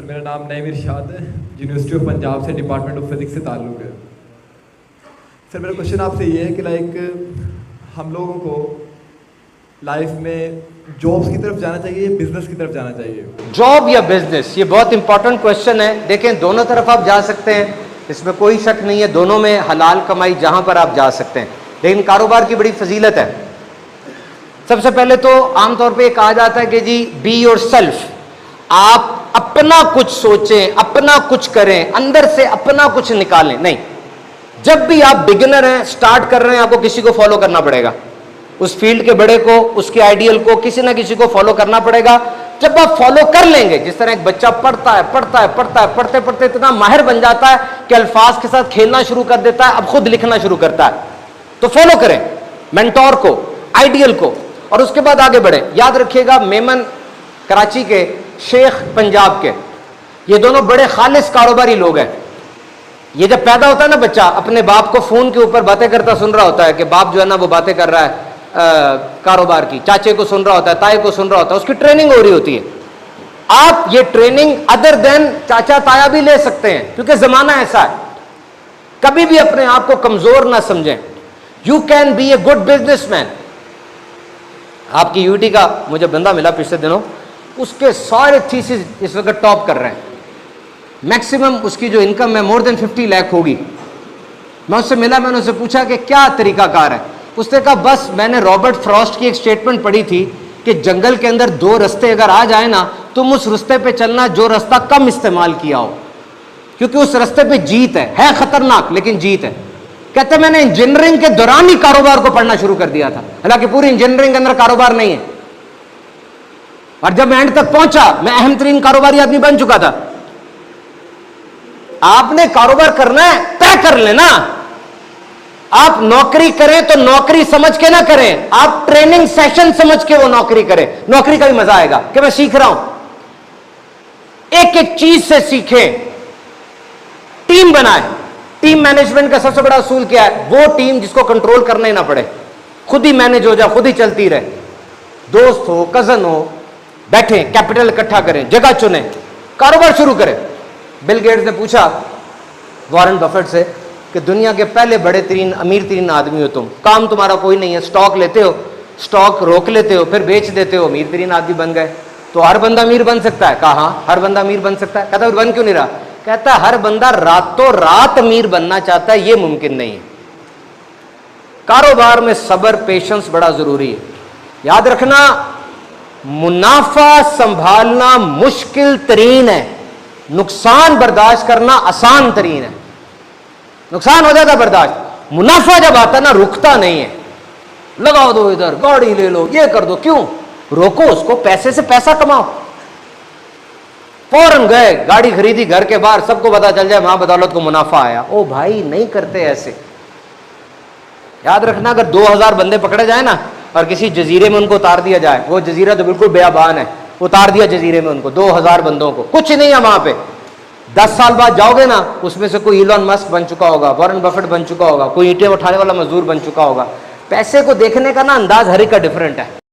سر میرا نام نعیم ارشاد ہے, یونیورسٹی آف پنجاب سے, ڈپارٹمنٹ آف فزکس سے تعلق ہے. سر میرا کوشچن آپ سے یہ ہے کہ لائک ہم لوگوں کو لائف میں جابس کی طرف جانا چاہیے یا بزنس کی طرف جانا چاہیے؟ جاب یا بزنس, یہ بہت امپورٹنٹ کوشچن ہے. دیکھیں دونوں طرف آپ جا سکتے ہیں, اس میں کوئی شک نہیں ہے, دونوں میں حلال کمائی جہاں پر آپ جا سکتے ہیں, لیکن کاروبار کی بڑی فضیلت ہے. سب سے پہلے تو عام طور پہ یہ کہا جاتا ہے کہ جی بی یور سیلف, آپ اپنا کچھ سوچیں, اپنا کچھ کریں, اندر سے اپنا کچھ نکالیں. نہیں, جب بھی آپ بگنر ہیں, سٹارٹ کر رہے ہیں, آپ کو کسی کو فالو کرنا پڑے گا, اس فیلڈ کے بڑے کو, اس کے آئیڈیل کو, کسی نہ کسی کو فالو کرنا پڑے گا. جب آپ فالو کر لیں گے, جس طرح ایک بچہ پڑھتا ہے پڑھتے پڑھتے اتنا ماہر بن جاتا ہے کہ الفاظ کے ساتھ کھیلنا شروع کر دیتا ہے, اب خود لکھنا شروع کرتا ہے. تو فالو کریں مینٹور کو, آئیڈیل کو, اور اس کے بعد آگے بڑھیں. یاد رکھیے گا, میمن کراچی کے, شیخ پنجاب کے, یہ دونوں بڑے خالص کاروباری لوگ ہیں. یہ جب پیدا ہوتا ہے نا بچہ, اپنے باپ کو فون کے اوپر باتیں کرتا سن رہا ہوتا ہے کہ باپ جو ہے نا وہ باتیں کر رہا ہے کاروبار کی, چاچے کو سن رہا ہوتا ہے, تائے کو سن رہا ہوتا ہے, اس کی ٹریننگ ہو رہی ہوتی ہے. آپ یہ ٹریننگ ادر دین چاچا تایا بھی لے سکتے ہیں, کیونکہ زمانہ ایسا ہے. کبھی بھی اپنے آپ کو کمزور نہ سمجھیں. You can be a good businessman. آپ کی یو ٹی کا مجھے بندہ ملا پچھلے دنوں, اس کے سارے تھیسز اس وقت ٹاپ کر رہے ہیں. میکسیمم اس کی جو انکم ہے مور دین 50 لاکھ ہوگی. میں اس سے ملا, میں نے اس سے پوچھا کہ کیا طریقہ کار ہے. اس نے کہا بس میں نے رابرٹ فراسٹ کی ایک سٹیٹمنٹ پڑھی تھی کہ جنگل کے اندر 2 رستے اگر آ جائیں نا, تم اس رستے پہ چلنا جو رستہ کم استعمال کیا ہو, کیونکہ اس رستے پہ جیت ہے خطرناک لیکن جیت ہے. کہتے میں نے انجینئرنگ کے دوران ہی کاروبار کو پڑھنا شروع کر دیا تھا, حالانکہ پوری انجینئرنگ کے اندر کاروبار نہیں ہے. اور جب میں اینڈ تک پہنچا, میں اہم ترین کاروباری آدمی بن چکا تھا. آپ نے کاروبار کرنا ہے, طے کر لینا. آپ نوکری کریں تو نوکری سمجھ کے نہ کریں, آپ ٹریننگ سیشن سمجھ کے وہ نوکری کریں. نوکری کا بھی مزہ آئے گا کہ میں سیکھ رہا ہوں. ایک ایک چیز سے سیکھیں, ٹیم بنائیں. ٹیم مینجمنٹ کا سب سے بڑا اصول کیا ہے؟ وہ ٹیم جس کو کنٹرول کرنا ہی نہ پڑے, خود ہی مینج ہو جائے, خود ہی چلتی رہے. دوست ہو, کزن ہو, بیٹھیں, کیپٹل اکٹھا کریں, جگہ چنیں, کاروبار شروع کریں. بل گیٹس نے پوچھا وارن بفیٹ سے کہ دنیا کے پہلے بڑے ترین امیر ترین آدمی ہو تم, کام تمہارا کوئی نہیں ہے, سٹاک لیتے ہو, سٹاک روک لیتے ہو, پھر بیچ دیتے ہو, امیر ترین آدمی بن گئے. تو ہر بندہ امیر بن سکتا ہے؟ کہا ہاں ہر بندہ امیر بن سکتا ہے. کہتا ہے بن کیوں نہیں رہا؟ کہتا ہے ہر بندہ راتوں رات امیر بننا چاہتا ہے, یہ ممکن نہیں ہے. کاروبار میں صبر, پیشنس بڑا ضروری ہے. یاد رکھنا, منافع سنبھالنا مشکل ترین ہے, نقصان برداشت کرنا آسان ترین ہے. نقصان ہو جاتا برداشت, منافع جب آتا نا رکتا نہیں ہے. لگا دو ادھر, گاڑی لے لو, یہ کر دو, کیوں روکو اس کو؟ پیسے سے پیسہ کماؤ. فوراً گئے, گاڑی خریدی, گھر کے باہر, سب کو پتا چل جائے وہاں بدولت کو منافع آیا. او بھائی نہیں کرتے ایسے. یاد رکھنا, اگر 2000 بندے پکڑے جائیں نا اور کسی جزیرے میں ان کو اتار دیا جائے, وہ جزیرہ تو بالکل بیابان ہے, اتار دیا جزیرے میں ان کو, 2000 بندوں کو, کچھ نہیں ہے وہاں پہ. 10 سال بعد جاؤ گے نا, اس میں سے کوئی ایلون مسک بن چکا ہوگا, وارن بفیٹ بن چکا ہوگا, کوئی اینٹیں اٹھانے والا مزدور بن چکا ہوگا. پیسے کو دیکھنے کا نا انداز ہر ایک کا ڈفرینٹ ہے.